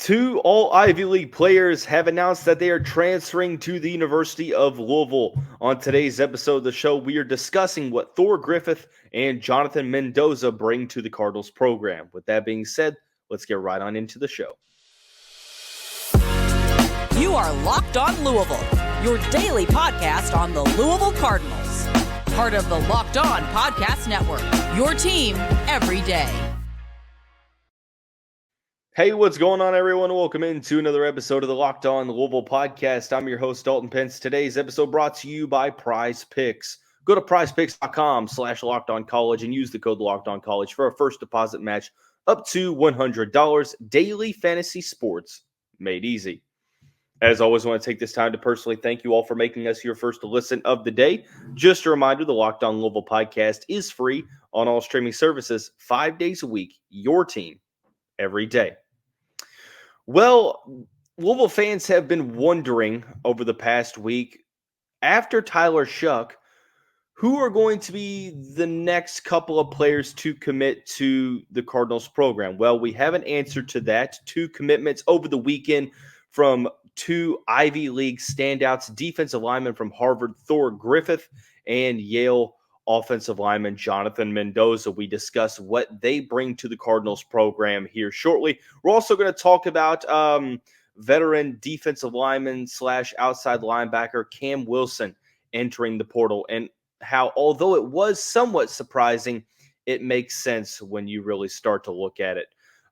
Two all Ivy League players have announced that they are transferring to the University of Louisville. On today's episode of the show, we are discussing what Thor Griffith and Jonathan Mendoza bring to the Cardinals program. With that being said, let's get right on into the show. You are Locked On Louisville, your daily podcast on the Louisville Cardinals. Part of the Locked On Podcast Network, your team every day. Hey, what's going on, everyone? Welcome into another episode of the Locked On Louisville podcast. I'm your host, Dalton Pence. Today's episode brought to you by PrizePicks. Go to PrizePicks.com/LockedOnCollege and use the code LockedOnCollege for a first deposit match up to $100. Daily fantasy sports made easy. As always, I want to take this time to personally thank you all for making us your first listen of the day. Just a reminder, the Locked On Louisville podcast is free on all streaming services 5 days a week. Your team every day. Well, Louisville fans have been wondering over the past week, after Tyler Shuck, who are going to be the next couple of players to commit to the Cardinals program. Well, we have an answer to that. Two commitments over the weekend from two Ivy League standouts, defensive lineman from Harvard, Thor Griffith, and Yale offensive lineman Jonathan Mendoza. We discuss what they bring to the Cardinals program here shortly. We're also going to talk about veteran defensive lineman / outside linebacker Kameron Wilson entering the portal, and how, although it was somewhat surprising, it makes sense when you really start to look at it.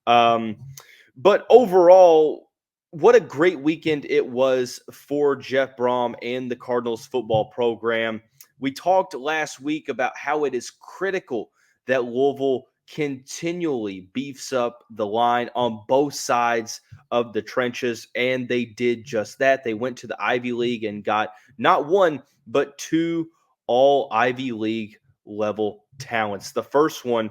But overall, what a great weekend it was for Jeff Brom and the Cardinals football program. We talked last week about how it is critical that Louisville continually beefs up the line on both sides of the trenches, and they did just that. They went to the Ivy League and got not one, but two all Ivy League level talents. The first one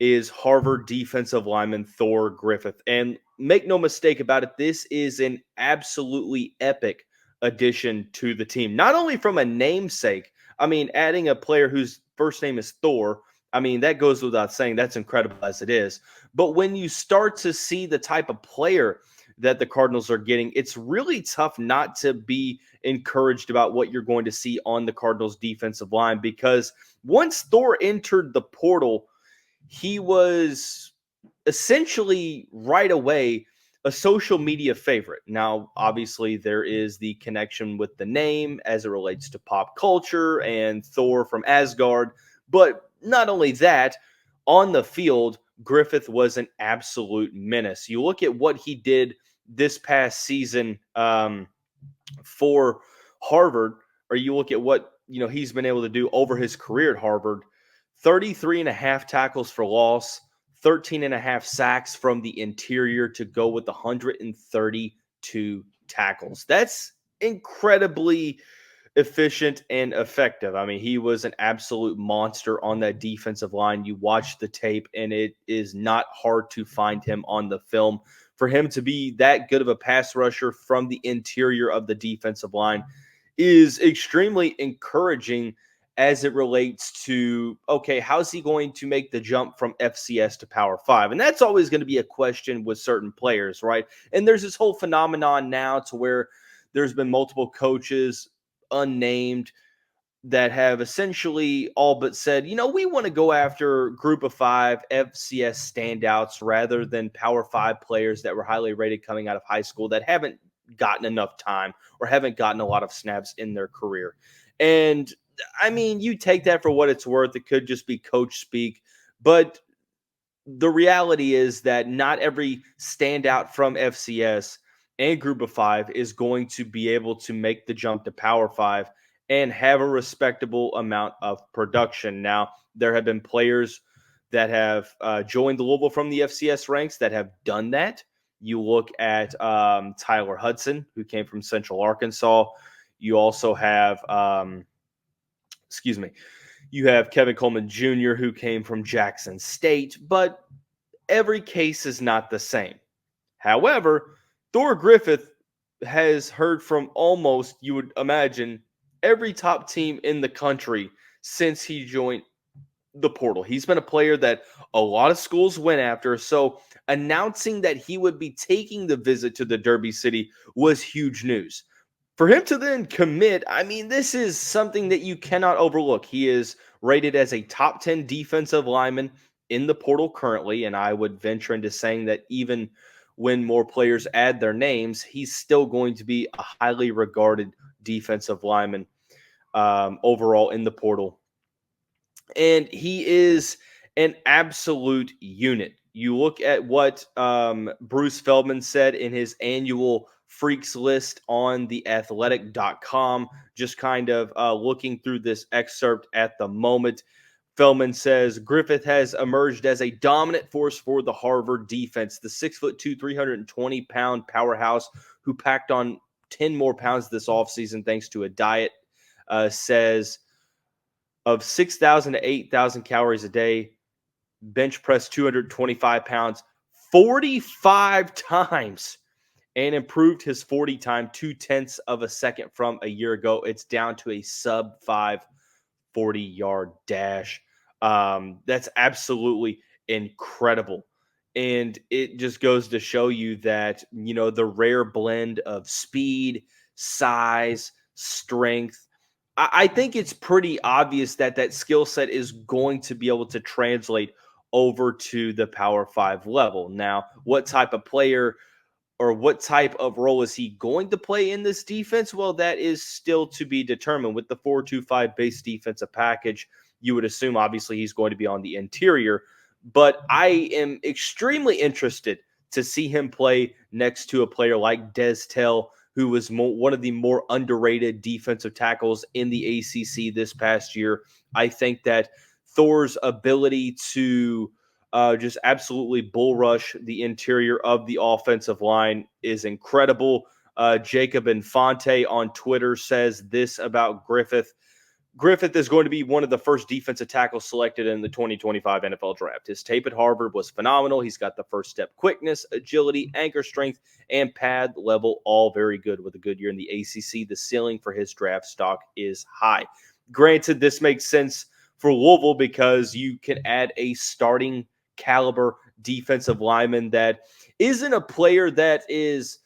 is Harvard defensive lineman Thor Griffith. And make no mistake about it, this is an absolutely epic addition to the team. Not only from a namesake, I mean, adding a player whose first name is Thor, I mean, that goes without saying. That's incredible as it is. But when you start to see the type of player that the Cardinals are getting, it's really tough not to be encouraged about what you're going to see on the Cardinals defensive line, because once Thor entered the portal, he was essentially right away a social media favorite. Now, obviously, there is the connection with the name as it relates to pop culture and Thor from Asgard. But not only that, on the field, Griffith was an absolute menace. You look at what he did this past season for Harvard, or you look at what he's been able to do over his career at Harvard. 33.5 tackles for loss, 13.5 sacks from the interior to go with 132 tackles. That's incredibly efficient and effective. I mean, he was an absolute monster on that defensive line. You watch the tape, and it is not hard to find him on the film. For him to be that good of a pass rusher from the interior of the defensive line is extremely encouraging as it relates to, okay, how's he going to make the jump from FCS to Power 5? And that's always going to be a question with certain players, right? And there's this whole phenomenon now to where there's been multiple coaches, unnamed, that have essentially all but said, we want to go after Group of 5 FCS standouts rather than Power 5 players that were highly rated coming out of high school that haven't gotten enough time or haven't gotten a lot of snaps in their career. And I mean, you take that for what it's worth. It could just be coach speak. But the reality is that not every standout from FCS and Group of 5 is going to be able to make the jump to Power 5 and have a respectable amount of production. Now, there have been players that have joined the Louisville from the FCS ranks that have done that. You look at Tyler Hudson, who came from Central Arkansas. You also have you have Kevin Coleman Jr., who came from Jackson State, but every case is not the same. However, Thor Griffith has heard from almost, you would imagine, every top team in the country since he joined the portal. He's been a player that a lot of schools went after. So announcing that he would be taking the visit to the Derby City was huge news. For him to then commit, I mean, this is something that you cannot overlook. He is rated as a top 10 defensive lineman in the portal currently, and I would venture into saying that even when more players add their names, he's still going to be a highly regarded defensive lineman overall in the portal. And he is an absolute unit. You look at what Bruce Feldman said in his annual Freaks list on the athletic.com, just kind of looking through this excerpt at the moment. Feldman says Griffith has emerged as a dominant force for the Harvard defense. The 6'2", 320-pound powerhouse who packed on 10 more pounds this offseason thanks to a diet, says of 6,000 to 8,000 calories a day, bench press 225 pounds 45 times, and improved his 40 time 0.2 of a second from a year ago. It's down to a sub 5 40-yard dash. That's absolutely incredible. And it just goes to show you that, you know, the rare blend of speed, size, strength. I think it's pretty obvious that that skill set is going to be able to translate over to the Power 5 level. Now, what type of player or what type of role is he going to play in this defense? Well, that is still to be determined. With the 4-2-5 base defensive package, you would assume obviously he's going to be on the interior. But I am extremely interested to see him play next to a player like Des Tell, who was one of the more underrated defensive tackles in the ACC this past year. I think that Thor's ability to just absolutely bull rush the interior of the offensive line is incredible. Jacob Infante on Twitter says this about Griffith. Griffith is going to be one of the first defensive tackles selected in the 2025 NFL Draft. His tape at Harvard was phenomenal. He's got the first step quickness, agility, anchor strength, and pad level, all very good with a good year in the ACC. The ceiling for his draft stock is high. Granted, this makes sense for Louisville because you can add a starting caliber defensive lineman that isn't a player that is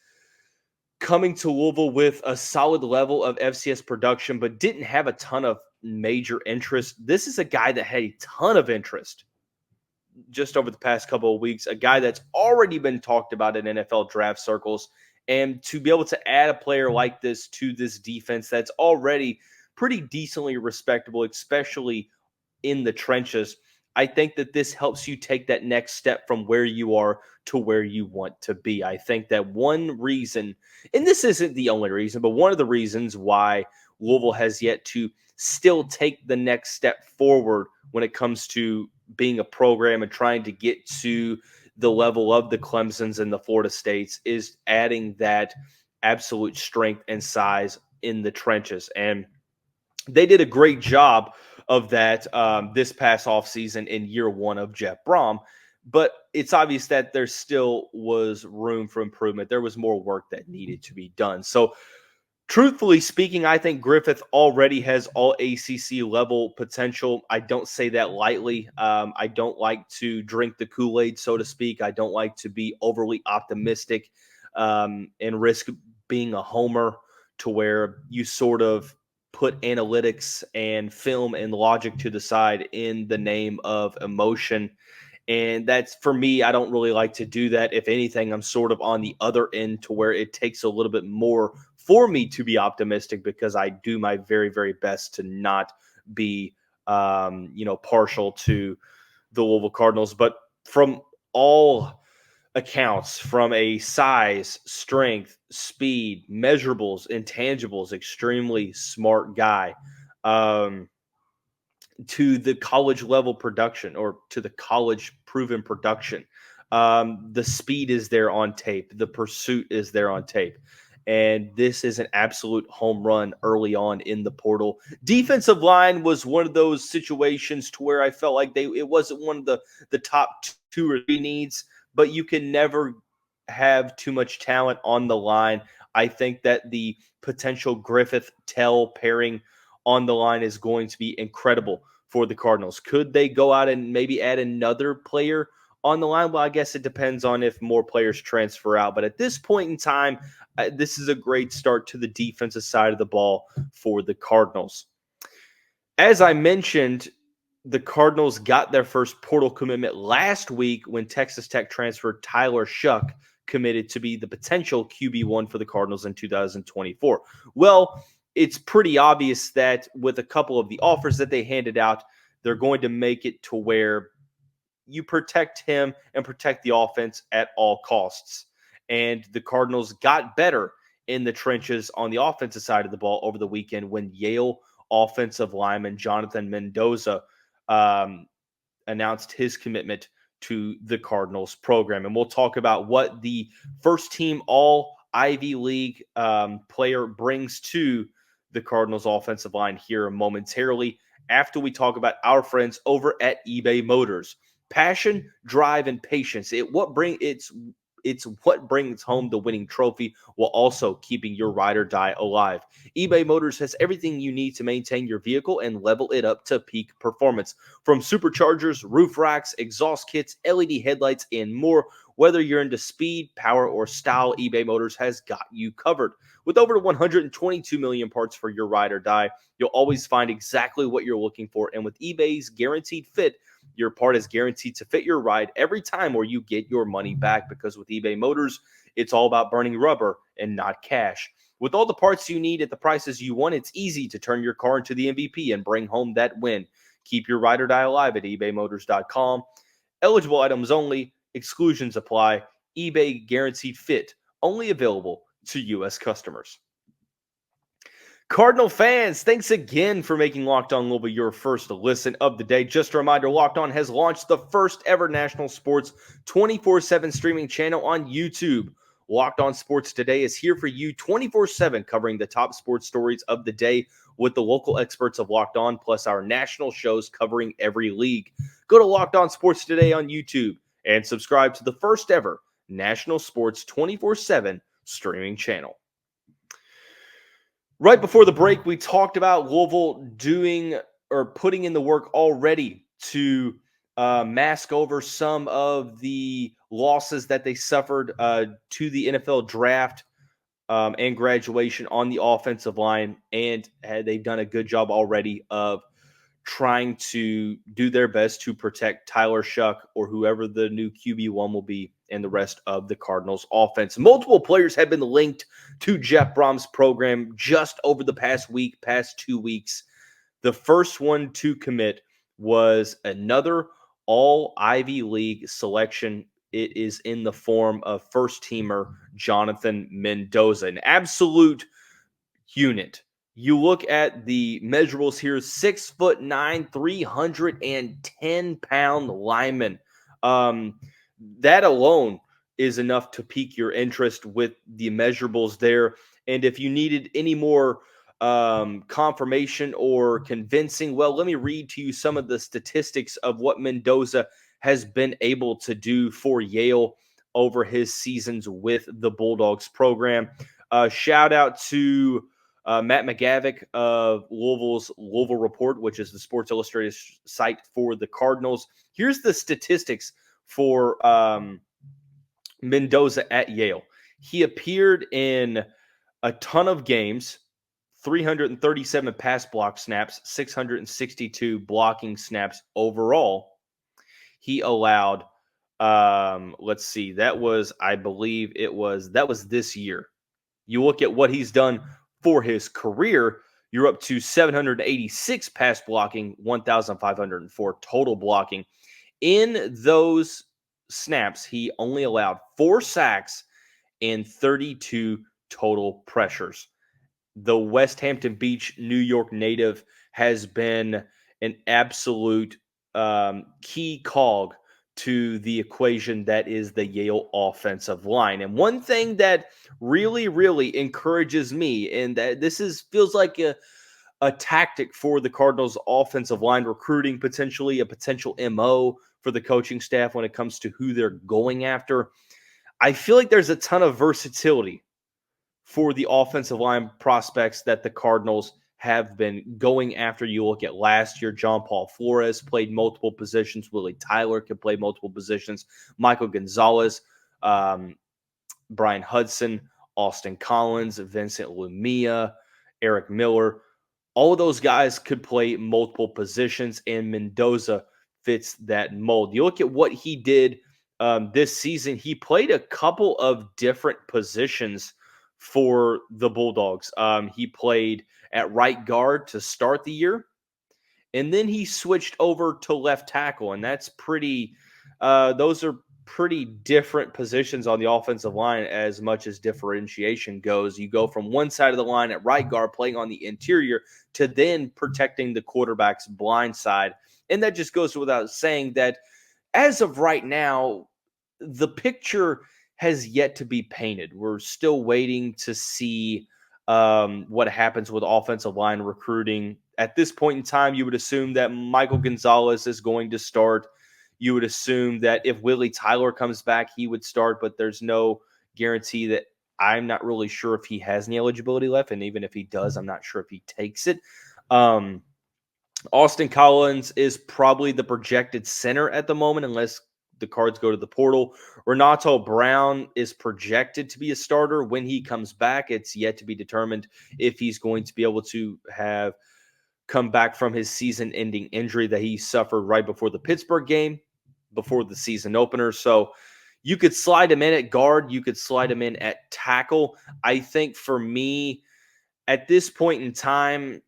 coming to Louisville with a solid level of FCS production, but didn't have a ton of major interest. This is a guy that had a ton of interest just over the past couple of weeks, a guy that's already been talked about in NFL draft circles. And to be able to add a player like this to this defense that's already pretty decently respectable, especially in the trenches, I think that this helps you take that next step from where you are to where you want to be. I think that one reason, and this isn't the only reason, but one of the reasons why Louisville has yet to still take the next step forward when it comes to being a program and trying to get to the level of the Clemsons and the Florida States is adding that absolute strength and size in the trenches. And they did a great job of that this past offseason in year one of Jeff Brom. But it's obvious that there still was room for improvement. There was more work that needed to be done. So, truthfully speaking, I think Griffith already has all ACC level potential. I don't say that lightly. I don't like to drink the Kool-Aid, so to speak. I don't like to be overly optimistic and risk being a homer to where you sort of put analytics and film and logic to the side in the name of emotion. And that's, for me, I don't really like to do that. If anything, I'm sort of on the other end to where it takes a little bit more for me to be optimistic because I do my very, very best to not be, partial to the Louisville Cardinals. But from all accounts, from a size, strength, speed, measurables, intangibles, extremely smart guy, to the college level production or to the college proven production. The speed is there on tape. The pursuit is there on tape. And this is an absolute home run early on in the portal. Defensive line was one of those situations to where I felt like it wasn't one of the top 2 or 3 needs, but you can never have too much talent on the line. I think that the potential Griffith-Tell pairing on the line is going to be incredible for the Cardinals. Could they go out and maybe add another player on the line? Well, I guess it depends on if more players transfer out. But at this point in time, this is a great start to the defensive side of the ball for the Cardinals. As I mentioned, the Cardinals got their first portal commitment last week when Texas Tech transfer Tyler Shuck committed to be the potential QB1 for the Cardinals in 2024. Well, it's pretty obvious that with a couple of the offers that they handed out, they're going to make it to where you protect him and protect the offense at all costs. And the Cardinals got better in the trenches on the offensive side of the ball over the weekend when Yale offensive lineman Jonathan Mendoza announced his commitment to the Cardinals program. And we'll talk about what the first team all Ivy League player brings to the Cardinals offensive line here momentarily after we talk about our friends over at eBay Motors. Passion, drive, and patience. It's what brings home the winning trophy while also keeping your ride or die alive. eBay Motors has everything you need to maintain your vehicle and level it up to peak performance. From superchargers, roof racks, exhaust kits, LED headlights, and more. Whether you're into speed, power, or style, eBay Motors has got you covered. With over 122 million parts for your ride or die, you'll always find exactly what you're looking for. And with eBay's Guaranteed Fit, your part is guaranteed to fit your ride every time or you get your money back, because with eBay Motors, it's all about burning rubber and not cash. With all the parts you need at the prices you want, it's easy to turn your car into the MVP and bring home that win. Keep your ride or die alive at ebaymotors.com. Eligible items only. Exclusions apply. eBay Guaranteed Fit. Only available to U.S. customers. Cardinal fans, thanks again for making Locked On Louisville your first listen of the day. Just a reminder, Locked On has launched the first ever national sports 24/7 streaming channel on YouTube. Locked On Sports Today is here for you 24/7, covering the top sports stories of the day with the local experts of Locked On, plus our national shows covering every league. Go to Locked On Sports Today on YouTube and subscribe to the first ever national sports 24/7 streaming channel. Right before the break, we talked about Louisville doing or putting in the work already to mask over some of the losses that they suffered to the NFL draft and graduation on the offensive line. And they've done a good job already of trying to do their best to protect Tyler Shuck or whoever the new QB1 will be and the rest of the Cardinals offense. Multiple players have been linked to Jeff Brom's program just over the past 2 weeks. The first one to commit was another all Ivy League selection. It is in the form of first-teamer Jonathan Mendoza, an absolute unit. You look at the measurables here, 6'9", 310-pound lineman. That alone is enough to pique your interest with the measurables there. And if you needed any more confirmation or convincing, well, let me read to you some of the statistics of what Mendoza has been able to do for Yale over his seasons with the Bulldogs program. Shout out to Matt McGavick of Louisville's Louisville Report, which is the Sports Illustrated site for the Cardinals. Here's the statistics for Mendoza at Yale. He appeared in a ton of games, 337 pass block snaps, 662 blocking snaps overall. He allowed, let's see, that was this year. You look at what he's done for his career, you're up to 786 pass blocking, 1,504 total blocking. In those snaps, he only allowed 4 sacks and 32 total pressures. The West Hampton Beach, New York native has been an absolute key cog to the equation that is the Yale offensive line. And one thing that really, really encourages me, and that feels like a tactic for the Cardinals offensive line recruiting, potentially a potential MO for the coaching staff when it comes to who they're going after. I feel like there's a ton of versatility for the offensive line prospects that the Cardinals have been going after. You look at last year, John Paul Flores played multiple positions. Willie Tyler could play multiple positions. Michael Gonzalez, Brian Hudson, Austin Collins, Vincent Lumia, Eric Miller. All of those guys could play multiple positions, and Mendoza fits that mold. You look at what he did this season, he played a couple of different positions for the Bulldogs. He played at right guard to start the year, and then he switched over to left tackle, and that's pretty those are pretty different positions on the offensive line as much as differentiation goes. You go from one side of the line at right guard playing on the interior to then protecting the quarterback's blind side. And that just goes without saying that as of right now, the picture has yet to be painted. We're still waiting to see what happens with offensive line recruiting. At this point in time, you would assume that Michael Gonzalez is going to start. You would assume that if Willie Tyler comes back, he would start, but there's no guarantee that. I'm not really sure if he has any eligibility left, and even if he does, I'm not sure if he takes it. Austin Collins is probably the projected center at the moment, unless the Cards go to the portal. Renato Brown is projected to be a starter when he comes back. It's yet to be determined if he's going to be able to have come back from his season-ending injury that he suffered right before the Pittsburgh game, before the season opener. So you could slide him in at guard. You could slide him in at tackle. I think for me, at this point in time,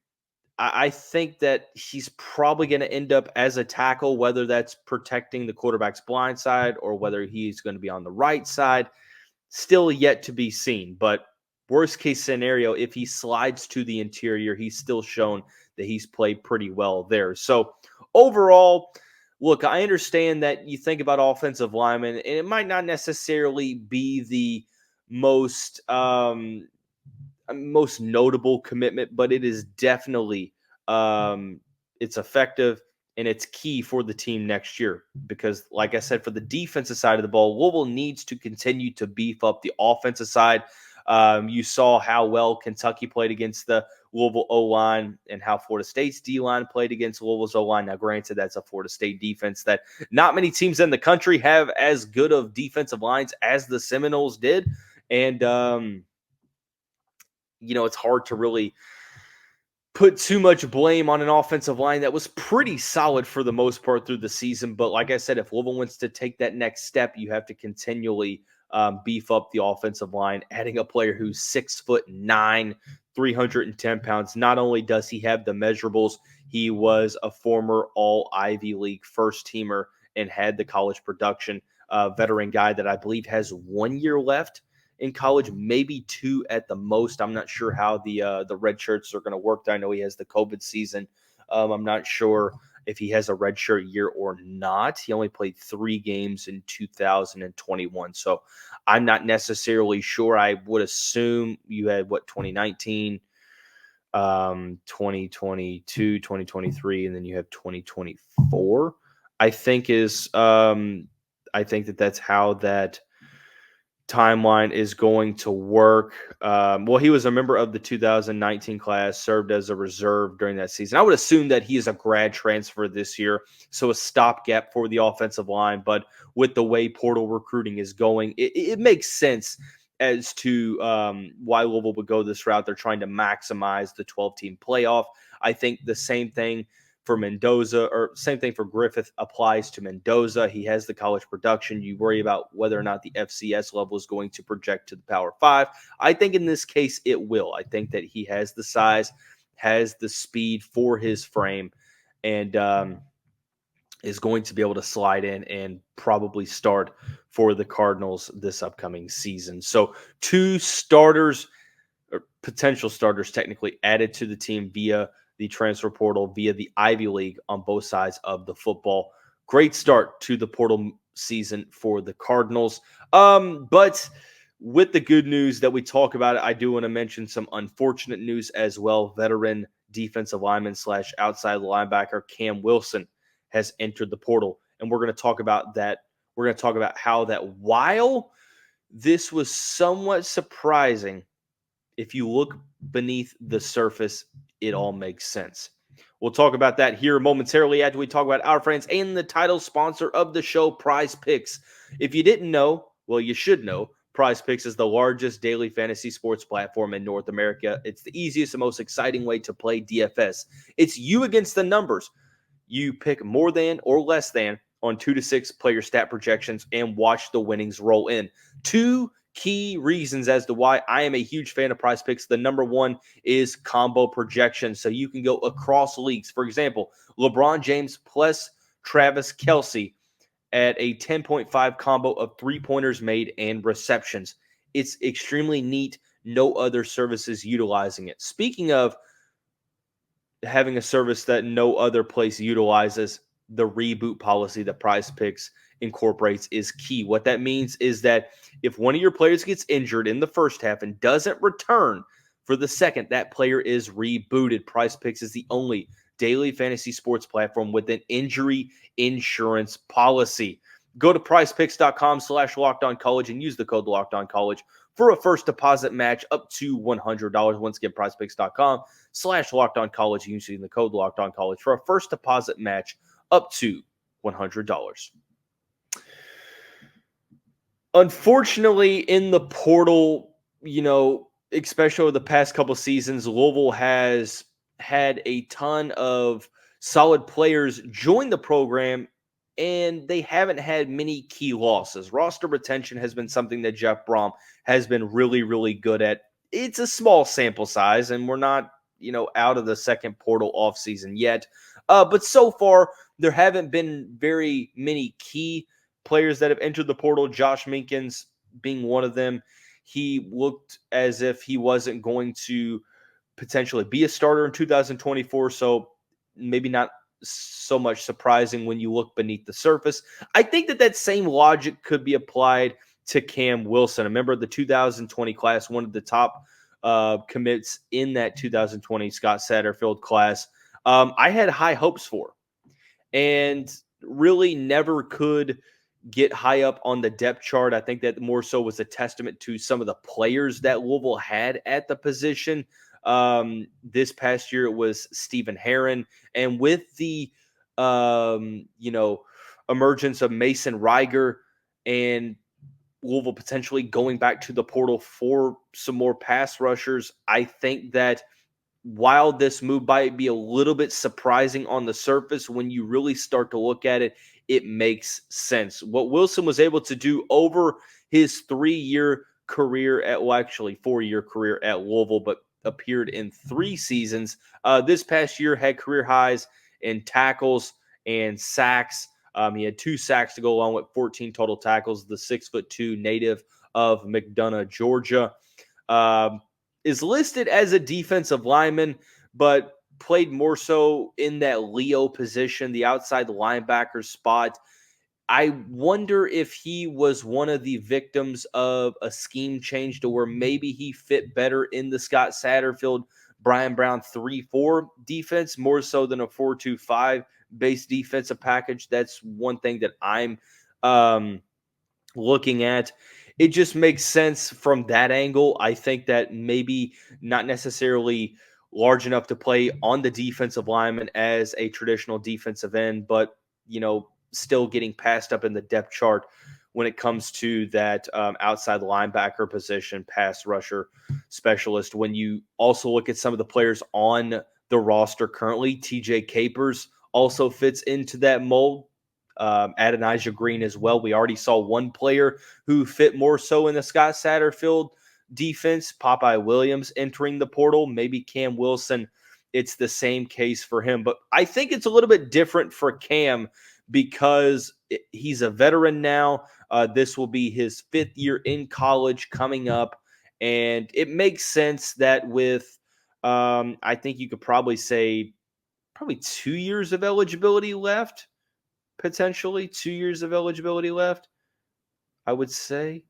I think that he's probably going to end up as a tackle, whether that's protecting the quarterback's blind side or whether he's going to be on the right side. Still yet to be seen. But worst case scenario, if he slides to the interior, he's still shown that he's played pretty well there. So overall, look, I understand that you think about offensive linemen, and it might not necessarily be the most notable commitment, but it is definitely it's effective and it's key for the team next year because, like I said, for the defensive side of the ball, Louisville needs to continue to beef up the offensive side. You saw how well Kentucky played against the Louisville O-line and how Florida State's D-line played against Louisville's O-line. Now, granted, that's a Florida State defense that not many teams in the country have as good of defensive lines as the Seminoles did. And, it's hard to really put too much blame on an offensive line that was pretty solid for the most part through the season. But like I said, if Louisville wants to take that next step, you have to continually beef up the offensive line, adding a player who's 6'9", 310 pounds. Not only does he have the measurables, he was a former All-Ivy League first teamer and had the college production. Veteran guy that I believe has 1 year left in college, maybe 2 at the most. I'm not sure how the red shirts are going to work. I know he has the COVID season. I'm not sure if he has a red shirt year or not. He only played 3 games in 2021. So I'm not necessarily sure. I would assume you had 2019, 2022, 2023, and then you have 2024. I think that's how that timeline is going to work. He was a member of the 2019 class, served as a reserve during that season. I would assume that he is a grad transfer this year, so a stopgap for the offensive line. But with the way portal recruiting is going, it makes sense as to why Louisville would go this route. They're trying to maximize the 12-team playoff. I think the same thing for Mendoza, or same thing for Griffith, applies to Mendoza. He has the college production. You worry about whether or not the FCS level is going to project to the Power 5. I think in this case it will. I think that he has the size, has the speed for his frame, and is going to be able to slide in and probably start for the Cardinals this upcoming season. So 2 starters, or potential starters technically, added to the team via the transfer portal, via the Ivy League on both sides of the football. Great start to the portal season for the Cardinals. But with the good news that we talk about, I do want to mention some unfortunate news as well. Veteran defensive lineman / outside linebacker Cam Wilson has entered the portal. And we're going to talk about that. We're going to talk about how that while this was somewhat surprising if you look beneath the surface, it all makes sense. We'll talk about that here momentarily after we talk about our friends and the title sponsor of the show, PrizePicks. If you didn't know, well, you should know. PrizePicks is the largest daily fantasy sports platform in North America. It's the easiest and most exciting way to play DFS. It's you against the numbers. You pick more than or less than on 2 to 6 player stat projections and watch the winnings roll in. Two key reasons as to why I am a huge fan of PrizePicks. The number one is combo projection. So you can go across leagues. For example, LeBron James plus Travis Kelce at a 10.5 combo of 3-pointers made and receptions. It's extremely neat. No other services utilizing it. Speaking of having a service that no other place utilizes, the reboot policy that PrizePicks incorporates is key. What that means is that if one of your players gets injured in the first half and doesn't return for the second, that player is rebooted. PrizePicks is the only daily fantasy sports platform with an injury insurance policy. Go to PrizePicks.com/LockedOnCollege and use the code LockedOnCollege for a first deposit match up to $100. Once again, PrizePicks.com/LockedOnCollege using the code LockedOnCollege for a first deposit match up to $100. Unfortunately, in the portal, especially over the past couple seasons, Louisville has had a ton of solid players join the program, and they haven't had many key losses. Roster retention has been something that Jeff Brom has been really, really good at. It's a small sample size, and we're not, out of the second portal offseason yet. But so far, there haven't been very many key players that have entered the portal, Josh Minkins being one of them. He looked as if he wasn't going to potentially be a starter in 2024, so maybe not so much surprising when you look beneath the surface. I think that same logic could be applied to Cam Wilson, a member of the 2020 class, one of the top commits in that 2020 Scott Satterfield class. I had high hopes for, and really never could get high up on the depth chart. I think that more so was a testament to some of the players that Louisville had at the position. This past year, it was Stephen Herron. And with the, emergence of Mason Reiger and Louisville potentially going back to the portal for some more pass rushers, I think that while this move might be a little bit surprising on the surface, when you really start to look at it, it makes sense. What Wilson was able to do over his 3-year career actually 4-year career at Louisville, but appeared in 3 seasons. This past year had career highs in tackles and sacks. He had 2 sacks to go along with 14 total tackles. The 6'2" native of McDonough, Georgia. Is listed as a defensive lineman, but played more so in that Leo position, the outside linebacker spot. I wonder if he was one of the victims of a scheme change to where maybe he fit better in the Scott Satterfield, Brian Brown 3-4 defense, more so than a 4-2-5 base defensive package. That's one thing that I'm looking at. It just makes sense from that angle. I think that maybe not necessarily large enough to play on the defensive lineman as a traditional defensive end, but, still getting passed up in the depth chart when it comes to that outside linebacker position, pass rusher specialist. When you also look at some of the players on the roster currently, TJ Capers also fits into that mold. Adonijah Green as well. We already saw one player who fit more so in the Scott Satterfield defense, Popeye Williams, entering the portal. Maybe Cam Wilson, it's the same case for him. But I think it's a little bit different for Cam because he's a veteran now. This will be his 5th year in college coming up. And it makes sense that with, I think you could probably say, 2 years of eligibility left. Potentially 2 years of eligibility left, I would say.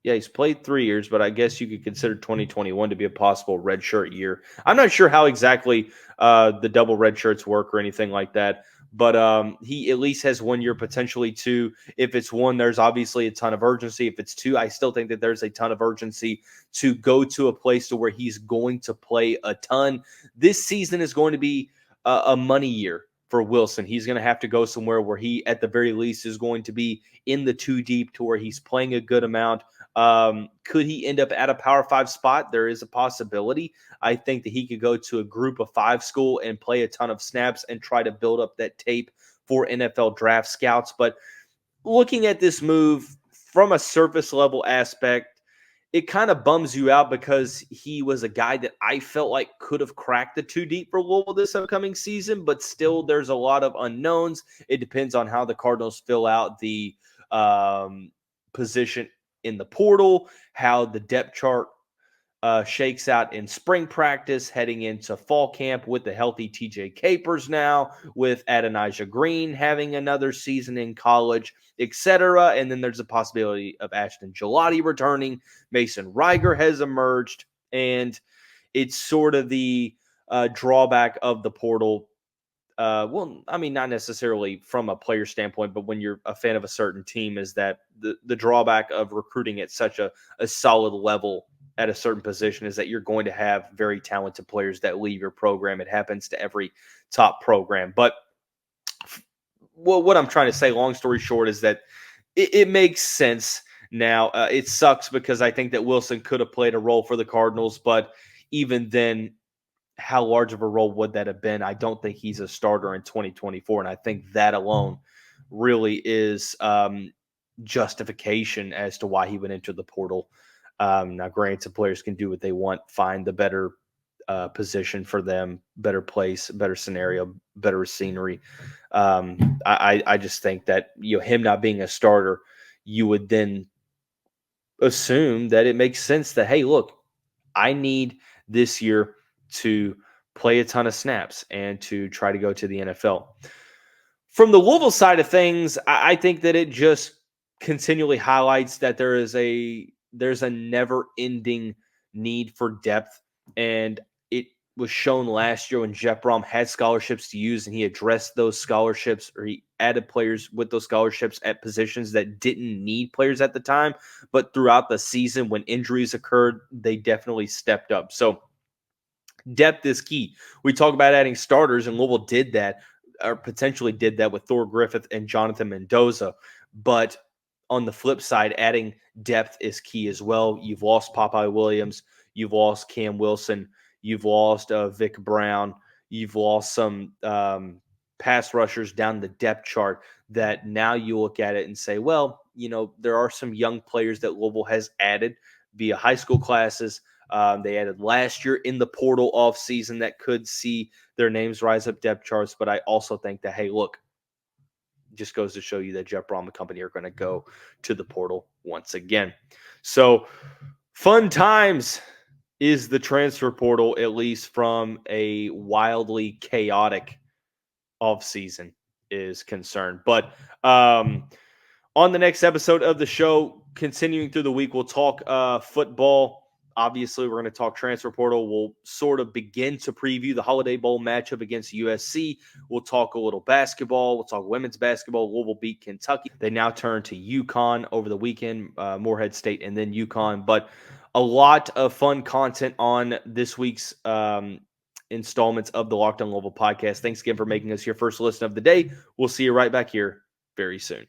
Yeah, he's played 3 years, but I guess you could consider 2021 to be a possible redshirt year. I'm not sure how exactly the double red shirts work or anything like that, but he at least has 1 year, potentially 2. If it's 1, there's obviously a ton of urgency. If it's 2, I still think that there's a ton of urgency to go to a place to where he's going to play a ton. This season is going to be a money year for Wilson. He's going to have to go somewhere where he, at the very least, is going to be in the 2 deep to where he's playing a good amount. Could he end up at a Power 5 spot? There is a possibility. I think that he could go to a group of 5 school and play a ton of snaps and try to build up that tape for NFL draft scouts. But looking at this move from a surface level aspect, it kind of bums you out because he was a guy that I felt like could have cracked the 2 deep for Louisville this upcoming season, but still there's a lot of unknowns. It depends on how the Cardinals fill out the position in the portal, how the depth chart shakes out in spring practice, heading into fall camp with the healthy TJ Capers now, with Adonijah Green having another season in college, etc. And then there's a possibility of Ashton Gelati returning. Mason Reiger has emerged, and it's sort of the drawback of the portal. Well, I mean, not necessarily from a player standpoint, but when you're a fan of a certain team, is that the drawback of recruiting at such a solid level at a certain position is that you're going to have very talented players that leave your program. It happens to every top program. But what I'm trying to say, long story short, is that it makes sense now. It sucks because I think that Wilson could have played a role for the Cardinals, but even then, how large of a role would that have been? I don't think he's a starter in 2024, and I think that alone really is justification as to why he would enter the portal. Now, granted, players can do what they want, find the better position for them, better place, better scenario, better scenery. I just think that him not being a starter, you would then assume that it makes sense that, hey, look, I need this year to play a ton of snaps and to try to go to the NFL. From the Louisville side of things, I think that it just continually highlights that there's a never-ending need for depth, and it was shown last year when Jeff Brom had scholarships to use, and he addressed those scholarships, or he added players with those scholarships at positions that didn't need players at the time. But throughout the season, when injuries occurred, they definitely stepped up. So depth is key. We talk about adding starters, and Louisville did that, or potentially did that, with Thor Griffith and Jonathan Mendoza. But on the flip side, adding depth is key as well. You've lost Popeye Williams. You've lost Cam Wilson. You've lost Vic Brown. You've lost some pass rushers down the depth chart that now you look at it and say, well, there are some young players that Louisville has added via high school classes. They added last year in the portal offseason that could see their names rise up depth charts. But I also think that, hey, look, just goes to show you that Jeff Brom and company are going to go to the portal once again. So fun times is the transfer portal, at least from a wildly chaotic offseason is concerned. But on the next episode of the show, continuing through the week, we'll talk football. Obviously, we're going to talk transfer portal. We'll sort of begin to preview the Holiday Bowl matchup against USC. We'll talk a little basketball. We'll talk women's basketball. Louisville beat Kentucky. They now turn to UConn over the weekend, Morehead State, and then UConn. But a lot of fun content on this week's installments of the Locked On Louisville podcast. Thanks again for making us your first listen of the day. We'll see you right back here very soon.